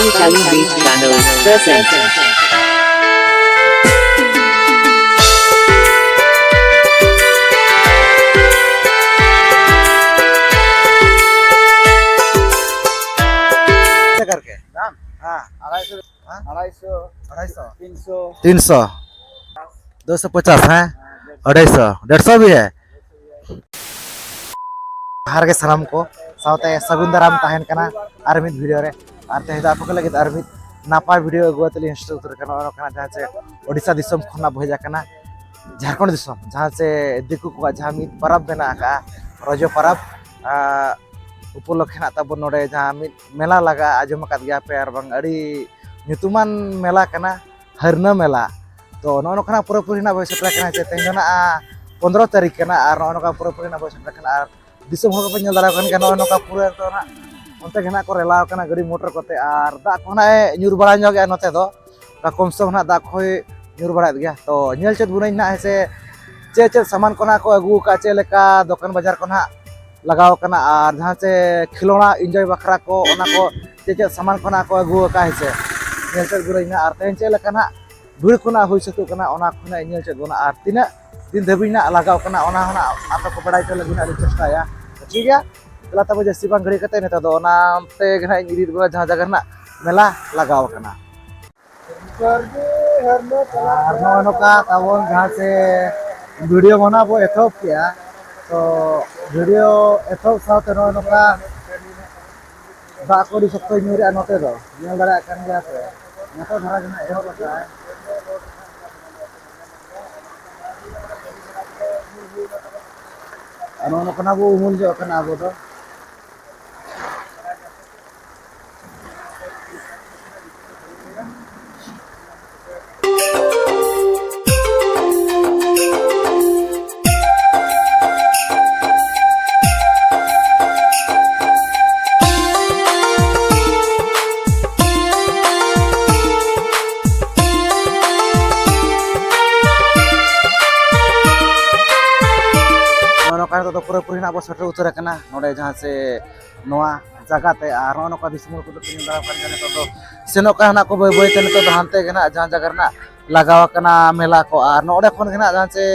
Tali Tali Beat Channel present. करके दाम हाँ 250 250 है 250 150 भी है हार के सलाम को साउते सगुंदराम ताहन कना आर मिद वीडियो रे आर तेदा आपको लगे आर मिद नापा वीडियो अगुआतली इंस्टा उतर कना और कना जहां से ओडिसा दिसम खना भजा कना झारखंड दिसम जहां से दिकु को जहां मिद परब बना का रजो परब उपलक्षे तब नोडे जहां मिद मेला लगा आजम अकाद गया पे आर बंग अड़ी nyutuman मेला कना हरना मेला तो नो कना पूरा ना बय सेटरा कना चे तेना 15 तारीख कना आर नो का पूरा ना बय सेटरा कना आर दिसम हो पे नेल दारा कन नो का पूरा तो ना onte गना को रेलाव कना गाड़ी मोटर कोते आर दा कोना न्यूर बड़ा ᱧᱚᱜ गया नते दो का कमसम ना दा खोय न्यूर बड़ा गया तो नेल चेत बुनई ना से चे सामान कोना को अगु का चे लेका दुकान बाजार कोना लगाव कना आर जहां से खिलौना एंजॉय बखरा को ओना को चे सामान कोना को अगु का है से नेल चेत बुनई ना आर तेन चे लेका ना भीड़ कोना होई सतु कना ओना खोना नेल चेत बोना आर तिना दिन धबी ना लगाव कना ओना होना आप को बड़ाई तो लगी ना चेष्टा या ठीक है चला तब जैसी बांग घड़ी कते नेता दो ना ते गना इरी बोला जहां जगह ना मेला लगाव कना आर नो का तावन जहां से वीडियो बना वो एथोप किया तो वीडियो एथोप साथ नो का दा कोडी सप्तो न्यूरे नोते दो नेल दारा कन गया से नतो धरा जना एथोप का नो कना वो उमुल जो कना आबो दो तो पूरा ना सेटर उतर नोडे जहां से नोआ जगहते आर नोका दिसमुल को तीन दारा कान जाने तो सेनो का ना को बय बय ते तो हानते गना जहां जगह ना लगाव कना मेला को आर नोडे खन गना जहां से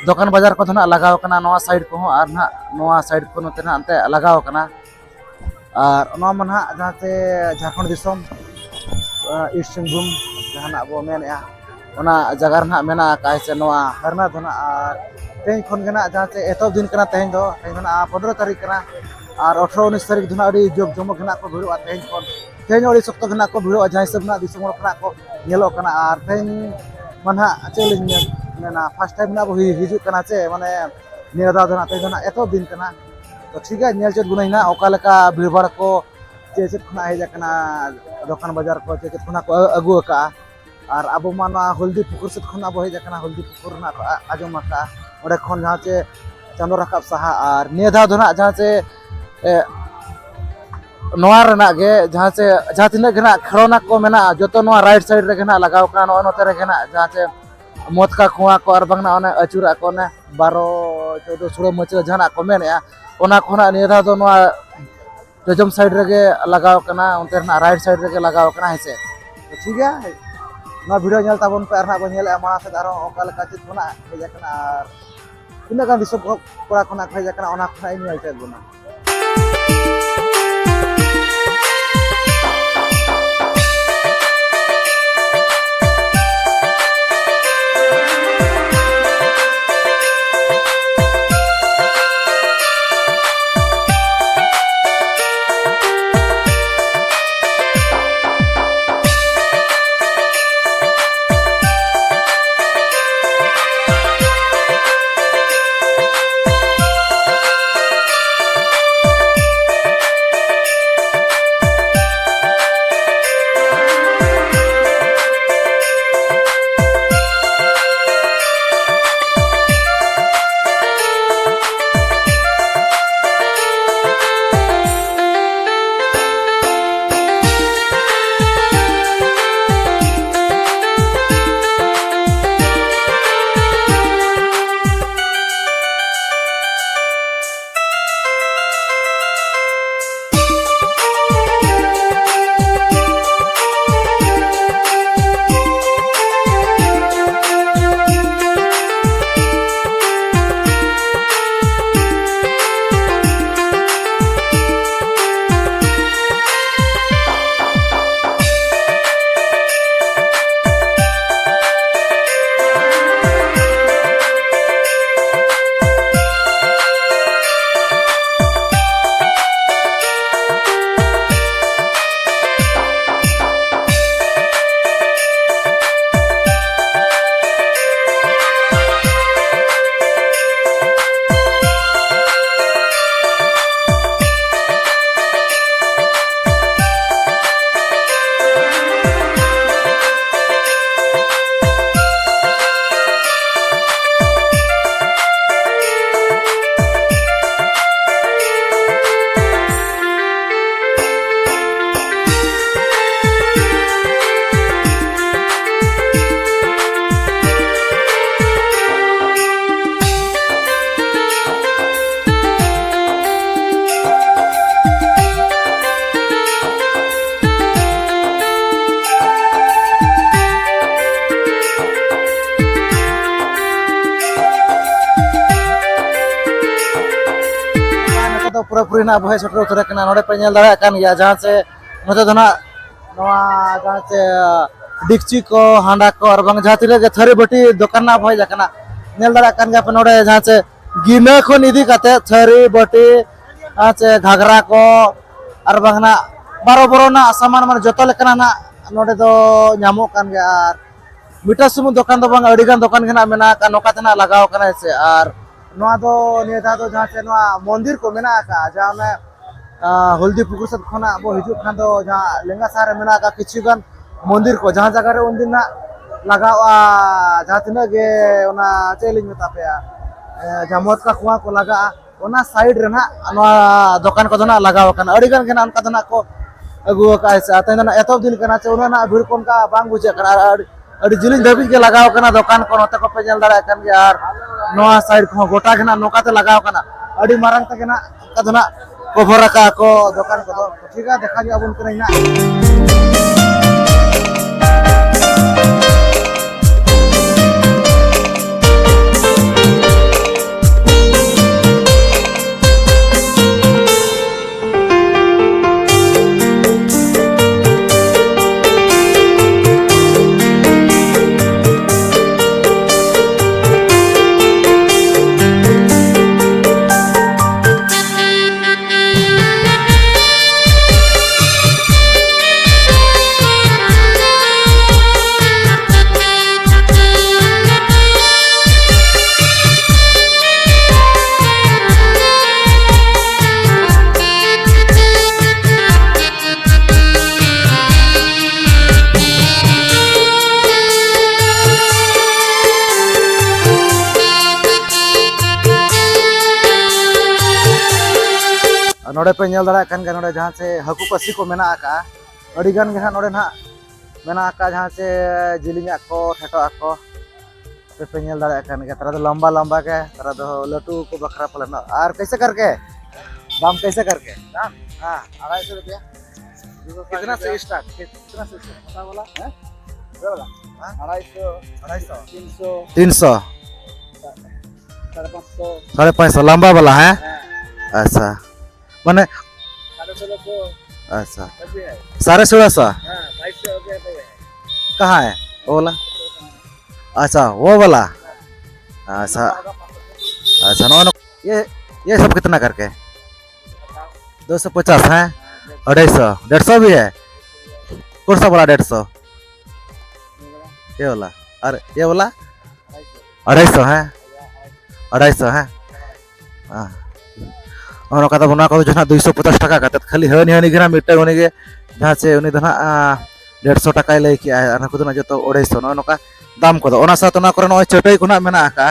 दुकान बाजार को ना लगाव कना नोआ साइड को आर ना नोआ साइड को नते ना अंते लगाव कना आर नोआ मन हा जहां से झारखंड दिसम ईस्ट सिंहभूम जहां ना बो मेनया ओना जगह ना मेना का से नोआ हरना धना आर तेन खन गना जहां से एतब दिन कना तेन दो 15 तारीख कना और 18 19 तारीख धना अड़ी जोग जमक गना को भिड़ो तेन खन तेन अड़ी सप्ताह गना को भिड़ो जहां सब ना दिसम कना को नेलो कना और तेन मनहा चेलिंग मेना फर्स्ट टाइम ना हिजु कना से माने नेदा धना तेन धना एतब दिन कना तो ठीक है नेल चेत गुनई ना ओका लेका भीड़भाड़ को चेत खना हेज कना दुकान बाजार को चेत खना को अगु का और अब माना हल्दी पुकुर से खन अब हेज कना हल्दी पुकुर ना आजम का और खन जहां से चांदो रकाब सहा और नेधा धना जहां से नोआ रना गे जहां से जहां तिना गना खरोना को मेना जतो नोआ राइट साइड रे गना लगाव का नो नोते रे गना जहां से मोत का खुआ को और बंगना ओने अचुरा को ने 12 14 16 मच जहां को मेनया ओना खोना नेधा दो नोआ जजम साइड रे लगाव कना उनते ना राइट साइड रे लगाव कना है से तो ठीक है ना वीडियो नेल ताबन पे आरना बन नेल मा से दारो ओकाल का चित बना हेज कना तीना गान दिसो कोड़ा खना हेज कना ओना खना इन नेल चेत बना पूरा पूरी ना बहे सेटर उतर कना नोडे पे नेल दाड़ा कान गया जहां से नोते दो ना नोआ जहां से डिक्ची को हांडा को और बंग जहां तिरे के थरी बटी दुकान ना बहे जाकना नेल दाड़ा कान गया पे नोडे जहां से गिना खन इदी काते थरी बटी आचे घाघरा को और बंग ना बारो बरो ना सामान मान जतो लेकना ना नोडे दो ᱧᱟᱢᱚᱜ कान गया और मिटा सुमु दुकान दो बंग अडिगान दुकान के ना मेना का नोका तना लगाव कना से और नोआ दो नियता दो जहां से नोआ मंदिर को मेना का जहां में हल्दी पुकुर सद खना बो हिजु खान दो जहां लेंगा सारे मेना का किछुगान मंदिर को जहां जगह रे उनदिन ना लगावा जहां तिना गे ओना चेलिंग मेता पे जहां मत का कुआ को लगा ओना साइड रे ना नोआ दुकान को ना लगाव कना अडिगान के ना उनका तना को अगु का ऐसा आता ना एतो दिन कना से उना भीड़ कोन का बांग बुझे कना अड़ी जिलिंग धबी के लगाव कना दुकान को नते को पे जल दाड़ा कन के यार नोआ साइड को गोटा के ना नोका ते लगाव कना अड़ी मारंग तक ना का दना कवर का को दुकान को ठीक है देखा जी अबुन कना नोड़े पे नेल दाड़ा कान नोड़े जहां से हकू पसी को मेना का अड़ी गान गे नोड़े ना मेना का जहां से जिलिंगा को ठेटो को पे नेल दाड़ा कान गे तरा दो लंबा लंबा के तरा दो लटू को बकरा पलन और कैसे करके दाम कैसे करके दाम हां 250 रुपया कितना से स्टार्ट कितना से पता बोला है बोला हां 250 300 550 लंबा वाला है ऐसा माने 1650 अच्छा 1650 कहाँ है वो वाला अच्छा वो वाला अच्छा अच्छा नो ये सब कितना करके 250 है 250 भी है कौन सा वाला 150 ये वाला अरे ये वाला 250 है 250 है हाँ और कथा बना को जो 250 टाका कत खाली हनी हनी गिना मिटे उनी के जहां से उनी दना 150 टाका ले कि आना को दना जतो 250 नका दाम को ओना साथ ना करे न चटई को ना मेना का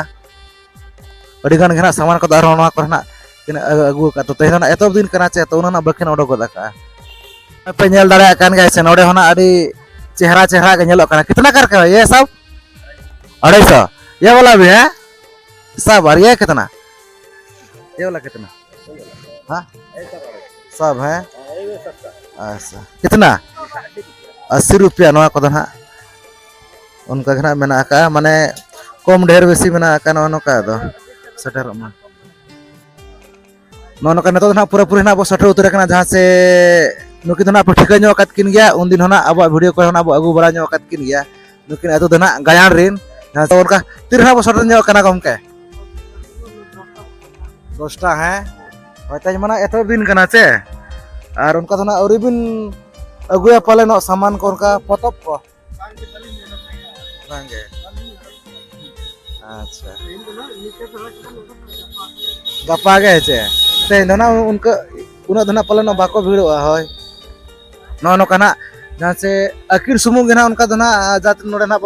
अडी गान गिना सामान को दारो ना को ना किना अगु का तो तेना एतो दिन कना चे तो ना बकिन ओडो गोदा का पे नेल दाड़ा कान गाय से नोडे होना अडी चेहरा चेहरा के नेलो कना कितना कर के ये सब 250 ये वाला भी है सब और ये कितना ये वाला कितना हाँ सब है अच्छा कितना 80 रुपया नवा को ना उनका घना मेना का माने कम ढेर बेसी मेना का नका दो सेटर मा नका नतो ना पूरा पूरी ना अब सेटर उतर कना जहां से नुकी दना ठिका ᱧᱚᱜ ᱠᱟᱛ ᱠᱤᱱ ᱜᱮᱭᱟ उन दिन होना अब वीडियो को होना अब अगु बड़ा ᱧᱚᱜ ᱠᱟᱛ ᱠᱤᱱ ᱜᱮᱭᱟ नुकिन एतो दना गायान रिन जहां से उनका तिरना अब सेटर ᱧᱚᱜ कना गमके 10 टा है होता है मना एतो दिन कना चे और उनका तो ना औरी बिन अगुया पाले न सामान को उनका पतप को बांगे अच्छा गपा गे चे ते ना उनका उना धना पाले न बाको भीड़ होय न कना जहां से अकिर सुमुंग ना उनका धना जात नोडे ना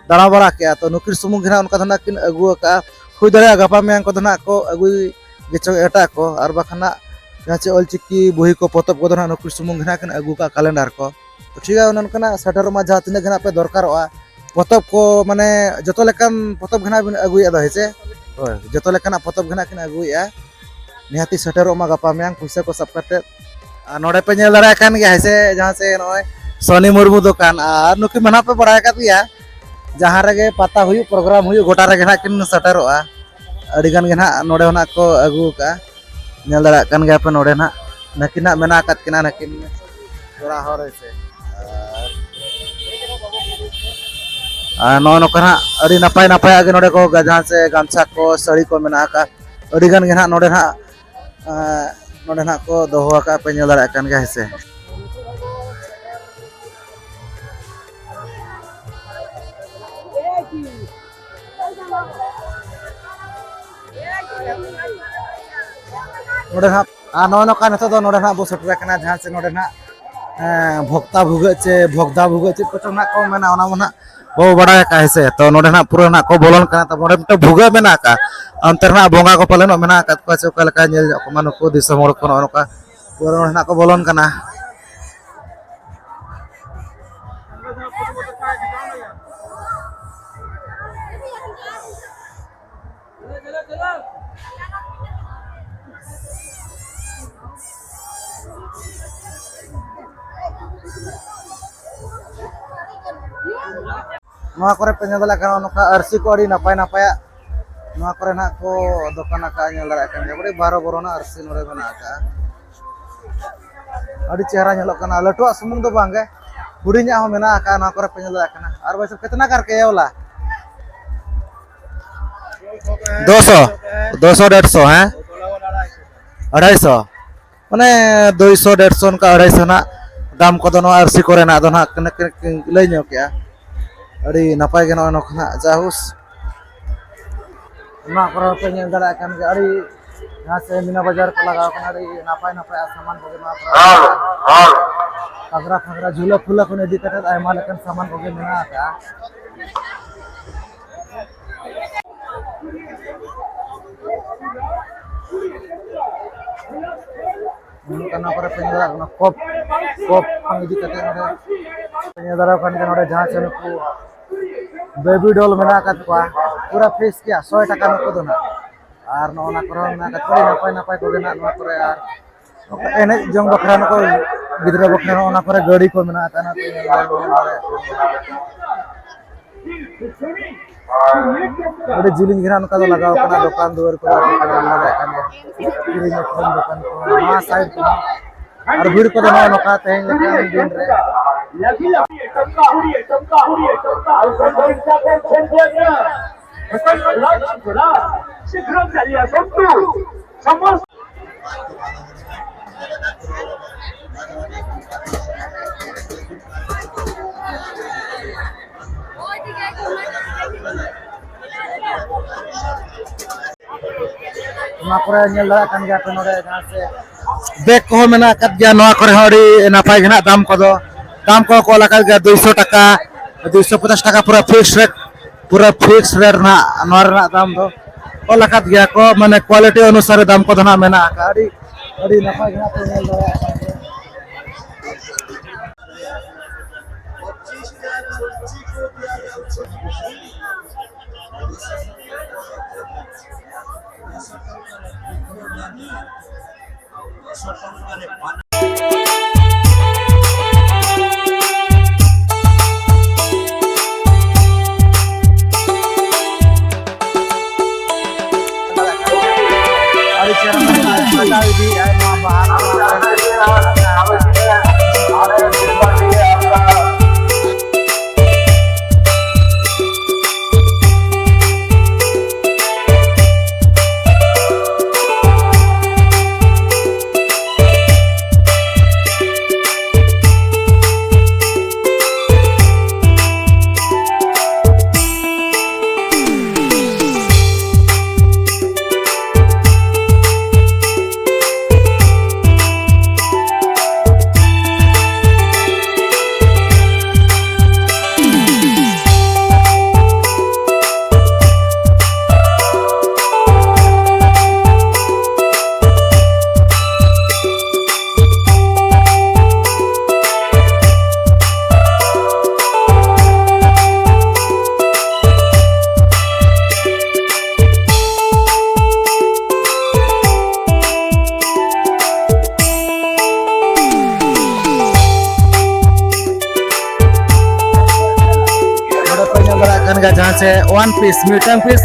दाड़ा बड़ा के तो नुकिर सुमुंग ना उनका धना किन अगु का हुई दरे गपा में को धना को अगुई गेचो एटा को और बखना जहां से ऑलचिकी बही को पतप को ना नुकिर सुमुंग ना किन अगु का कैलेंडर को तो ठीक है उनका सेटर मा जहां तिना घना पे दरकारोआ पतप को माने जतो लेकन पतप घना बिन अगुई अदा हेचे ओय जतो लेकन पतप घना किन अगुईया निहाती सेटर मा गपा में पैसा को सब करते नोडे पे नेल दाड़ा कान गे हेसे जहां से नय सोनी मुर्मू दुकान और नुकी मना पे बड़ा का दिया जहां रे पता हुई प्रोग्राम हुई गोटा रे घना किन सेटरोआ अड़ी गान गे ना नोडे होना को अगु का nyal dara kan ga pe node na nakina mena akat kina nakin jora hore se no no kana adi napai napai age node ko gajan se gamsa ko sari ko mena aka adi gan ge na node na ko doho aka pe nyal dara kan ga hese नोडे ना no का नतो नोडे ना बो सटरा कना जहां से नोडे ना भोक्ता भुगे चे भोक्ता भुगे चे को ना को मेना ओना मना बो बड़ा का है तो नोडे ना पूरा ना को बोलन कना तो मोडे तो भुगे मेना का अंतर ना बोंगा को पलेनो मेना का को से का लका नेल को मानो को दिसो मोड़ को नो का पूरा नोडे ना को बोलन कना नोआ करे पे नेदला का नोका अरसी को अड़ी नपाय नपाय नोआ करे ना को दुकान का नेदला का बड़ी 12 बरो ना अरसी नोरे बना का अड़ी चेहरा नेलो कना लटुआ सुमुंग दो बांगे हुडिन्या हो मेना का नोआ करे पे नेदला कना और वैसे कितना करके येवला 200 150 हैं 250 माने 200 150 का 250 ना दाम को दोनो अरसी करे ना दो ना लई नो क्या अड़ी नपाय के नो खना जाहुस ना पर पे नेल दड़ा कान के अड़ी यहां से मीना बाजार को लगाव कना अड़ी नपाय नपाय सामान को ना पर खगरा झूला फूला को नदी कटे आयमा लेकन सामान को मेना का karena para penyelenggara kena kop pangidi kate node penyelenggara kan ke node jahan chenu ku baby doll mena kat kwa pura face kya 100 taka no ko dona ar no na koro na kat pari napai ko gena no kore ar ene jong bakra no ko gidra bakra no na kore gadi ko mena kana ada jiling giran ka lagaw kana dukan duar ko kana lagay kana kiring ko dukan ko ma side ko ar bhir ko na no ka tehen lekan din re नोआ करे nail दड़ा कान गया पे नोडे जहां से bag को मेना कत गया नोआ करे हड़ी नापाय गना दाम को लगा गया 200 टका 250 टका पूरा फिक्स रेट ना नोआ रे दाम दो को लगा गया को माने क्वालिटी अनुसार दाम को ना मेना का अड़ी नापाय गना पे नेल दड़ा जहां से 1 पीस मिटन पीस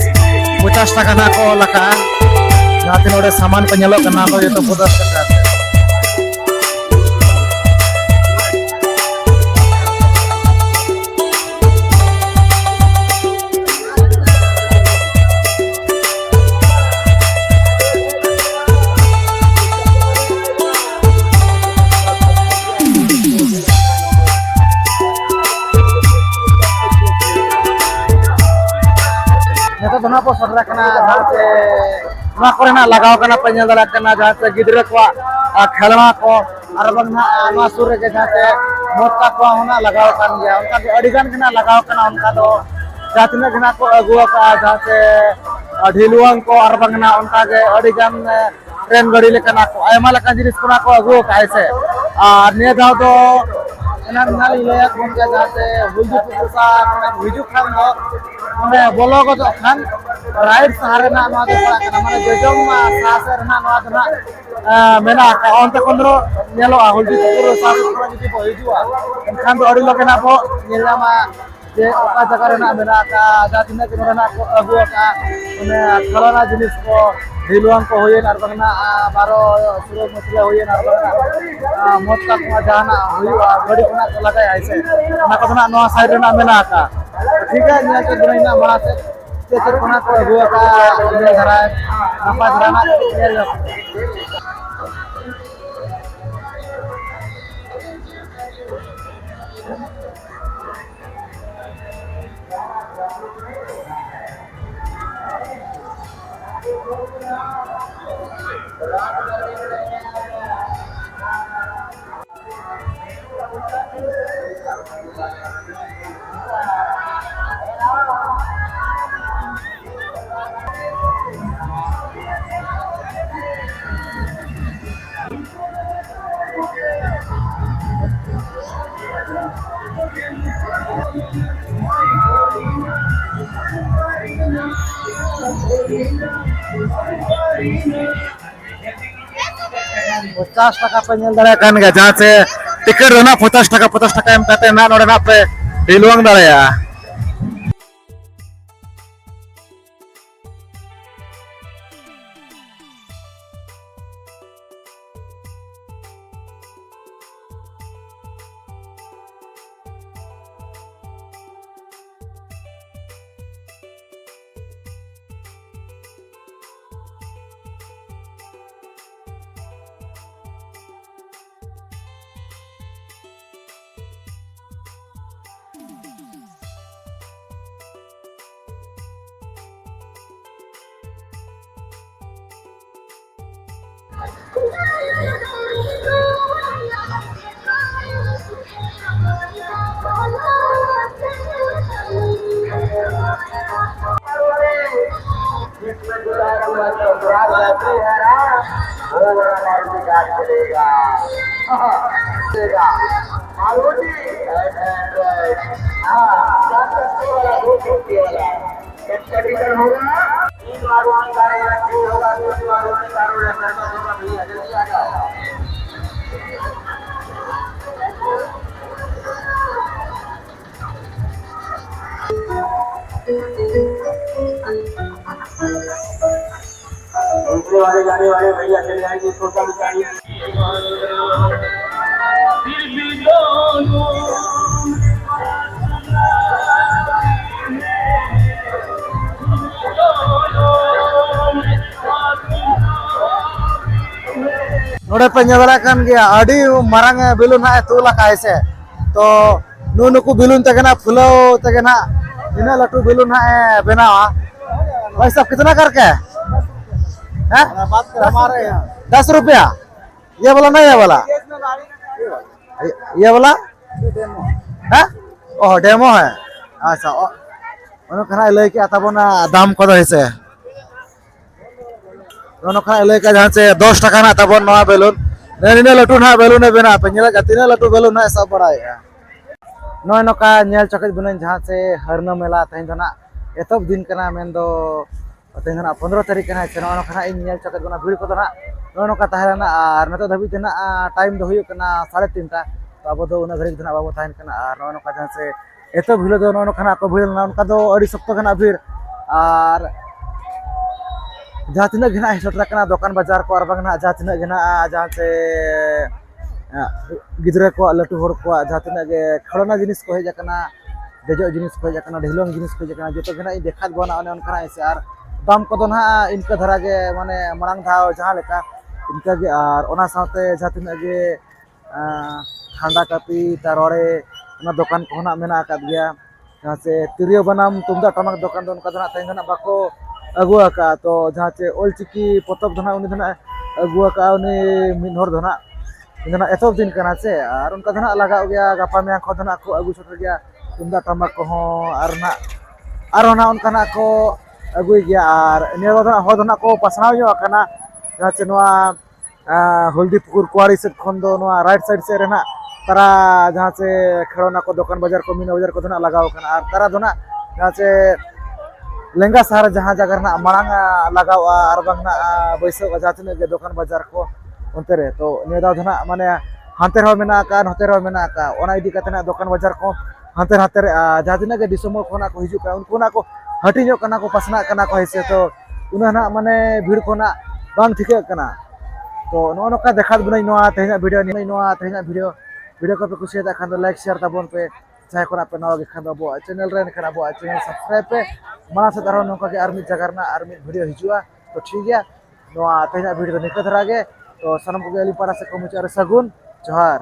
50 टका ना को लगा जहाँ तीन नोडे सामान को ñeloग कना को ये तो प्रदर्शन करते हैं। नेता दोना को सदरा कना जहाँ से ना करे ना लगाव कना पंजल दला कना जहाँ से गिद्रे को खेलना को अरबन ना मासूर के जहाँ से मोटा को होना लगाव कन गया उनका जो अड़िगन कना लगाव कना उनका तो जातिना कना को अगुआ का जहाँ से ढिलुआंग को अरबन ना उनका के अड़िगन ट्रेन गड़ी लेकना को आयमा लका जिनिस कोना को अगुआ का ऐसे निये दाव तो एना नाली लेया को जहाँ से हुलदी पुसा हिजु खान दो माने बोलो को तो खान राइट सहारे ना नवा दो पड़ा कना माने जोजोम सासर ना नवा दो ना मेना का onte kondro ñelo a huldi puro saru ko jidi bo hijua Khan तो अड़ी लोग ना पो ñela ma जे ओका जगह रे ना मेना का जातिना के ना को अगु का माने खलना जिनिस को ढिलुआं को होयेन आर बंगना बारो सुरो मसले होयेन आर बंगना मत का को जाना हुआ गड़ी कोना को लगाय ऐसे ना को ना नवा साइड रे ना मेना का ठीक है ñal के बिना बड़ा से ते कोना को अगु का ने धरा नपा धरा ना ñel पचास टका पे ñel दाड़ा kan ga जहाँ से टिकट ना 50 टका एम कते ना नोडे ना पे ढिलुआंग दाड़ा वाले जाने वाले भैया चले जाएंगे छोटा बिचारी नोड़े पे ñelara kan gया अड़ी मारंग बेलून है तुला कैसे तो नुनु को बेलून तगना फुलो तगना इना लटू बेलून है बनावा भाई सब कितना करके है हमारे यहाँ 10 रुपया ये वाला नहीं है वाला ये वाला है ओह डेमो है अच्छा उन्होंने कहा लेके आता बोना दाम को ऐसे उन्होंने कहा लेके जहाँ से 10 टका ना तब नवा बेलून नहीं लटू ना बेलून है बिना पे ñela तीन लटू बेलून है सब बड़ा है नौ नौका ñel चकत बिना जहाँ से हरना मेला तहन जना एतब दिन कना मेन दो तहन 15 तारीख कना चना नौका इन ñel चकत बना भीड़ को ना नौ नौका तहना और नतो धबी तना टाइम दो हुई कना 3:30 टा तो अब दो उना घड़ी तना बाबू तहन कना और नौ नौका जहाँ से एतब भीड़ दो नौ नौका को भीड़ ना उनका दो अड़ी सप्ताह कना भीड़ और जहाँ तीन गे सेटरना दुकान बाजार को जहाँ तीन गे जहाँ से गिद्रा को लटू हर को जहाँ तीन गे खड़ना जिनिस को हेजना देजो जिनिस को हेजना ढिलोंग जिनिस को हेजना जो गे देखा बना अने से और दाम को ना इनका धरा गे माने मांग धाव जहाँ लेका इनका गे और ओना साथे जहाँ तीन गे खांडा कापी तारोड़े दुकान को ना मेना आकाद गया जहाँ से तिरियो बनाम तुमदा टमाक दुकान दो उनका धना तेना बाको अगुआ का तो जहाँ से ओलचिकी पतब धना उनी धना अगुआ का उनी मिनहर धना इनका एतब दिन करना से और उनका धना लगा गया गापा में खो धना को अगु सटर गया तुमदा टमाक को और ना उनका ना को अगुई गया और नियो धना हो धना को पसनाव जो करना जहाँ से नवा हल्दी पुकुर कुआरी से खन दो नवा राइट साइड से रहना तारा जहाँ से खड़ोना को दुकान बाजार को मीना बाजार को धना लगाव करना और तारा धना जहाँ से लेंगा शहर जहाँ जगह ना मांग लगाव और बंगना बैसो जहाँ तीन गे दुकान बाजार को उनते रे तो नियो धना माने हांते रहो मेना का नोते रहो मेना का ओना इदी कतना दुकान बाजार को हांते हांते रे जहाँ तीन गे दिसमोल कोना को हिजु का उनको ना को हटिनो कना को पसना कना को हिसे तो उना ना माने भीड़ को ना बांग ठिके कना तो नो नोका देखा बना नोआ तेना वीडियो वीडियो को पे कुसिया खान दो लाइक शेयर ताबन पे चाहे कोना पे नवा खान दो बो चैनल रे खान बो चैनल सब्सक्राइब पे माना से तारो नोका के आर्मी जगह ना आर्मी वीडियो हिजुआ तो ठीक गया नोआ तेना वीडियो निका धरा गे तो सनम को गेली पारा से को मुचार सगुन जोहार।